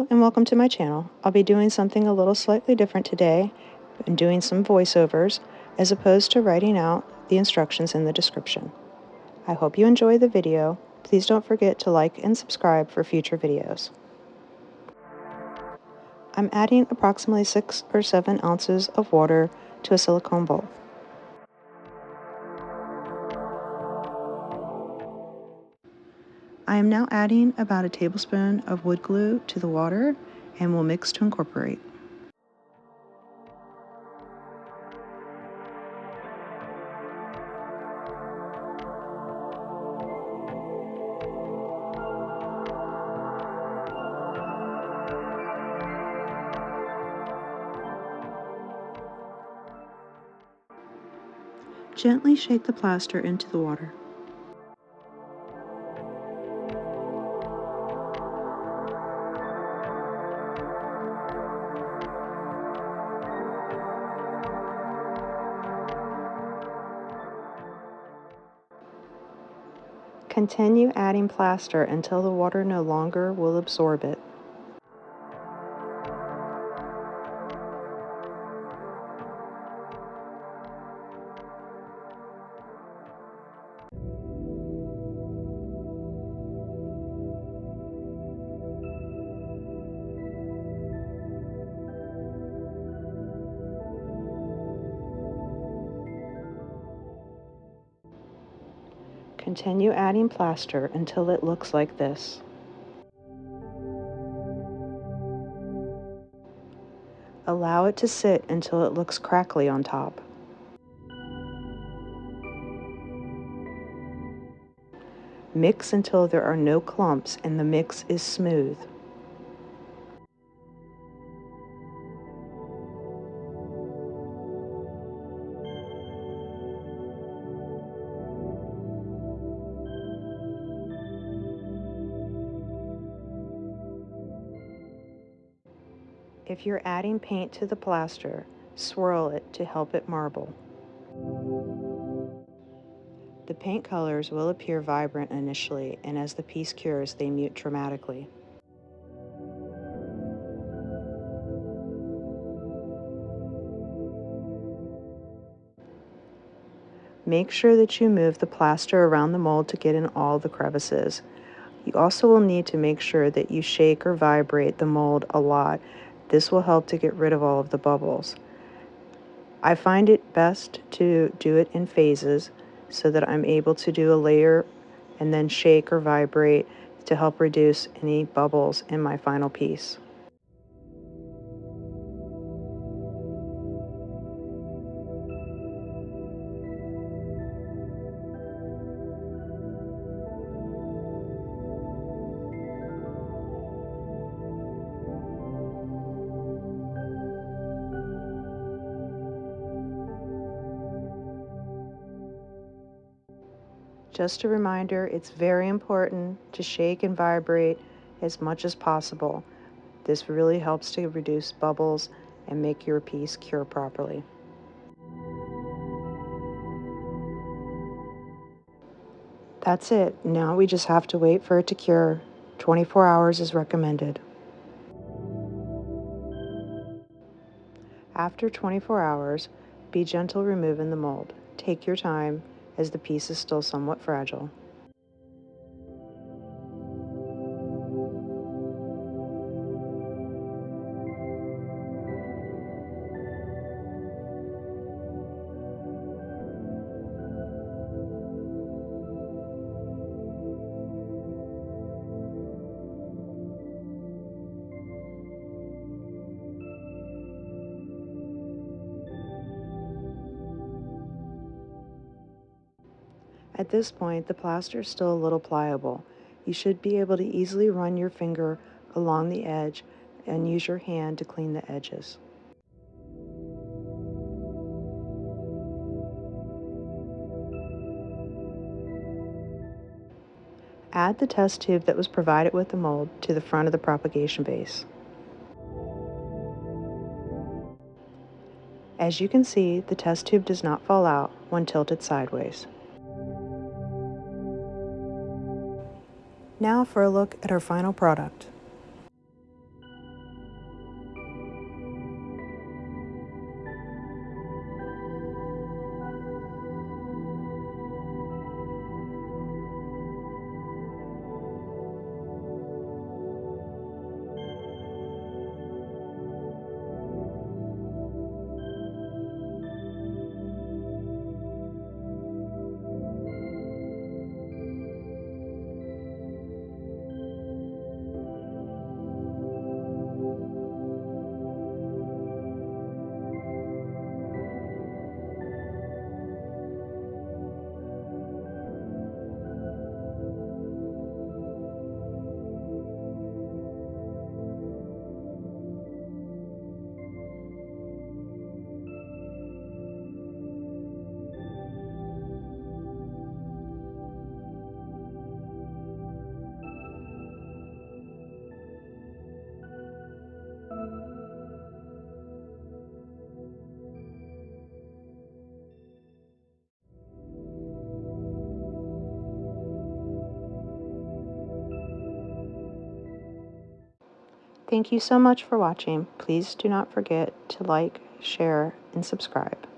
Hello and welcome to my channel. I'll be doing something a little slightly different today and doing some voiceovers as opposed to writing out the instructions in the description. I hope you enjoy the video. Please don't forget to like and subscribe for future videos. I'm adding approximately 6 or 7 ounces of water to a silicone bowl. I am now adding about a tablespoon of wood glue to the water and will mix to incorporate. Gently shake the plaster into the water. Continue adding plaster until the water no longer will absorb it. Continue adding plaster until it looks like this. Allow it to sit until it looks crackly on top. Mix until there are no clumps and the mix is smooth. If you're adding paint to the plaster, swirl it to help it marble. The paint colors will appear vibrant initially, and as the piece cures, they mute dramatically. Make sure that you move the plaster around the mold to get in all the crevices. You also will need to make sure that you shake or vibrate the mold a lot. This will help to get rid of all of the bubbles. I find it best to do it in phases so that I'm able to do a layer and then shake or vibrate to help reduce any bubbles in my final piece. Just a reminder, it's very important to shake and vibrate as much as possible. This really helps to reduce bubbles and make your piece cure properly. That's it. Now we just have to wait for it to cure. 24 hours is recommended. After 24 hours, be gentle removing the mold. Take your time, as the piece is still somewhat fragile. At this point, the plaster is still a little pliable. You should be able to easily run your finger along the edge and use your hand to clean the edges. Add the test tube that was provided with the mold to the front of the propagation vase. As you can see, the test tube does not fall out when tilted sideways. Now for a look at our final product. Thank you so much for watching. Please do not forget to like, share, and subscribe.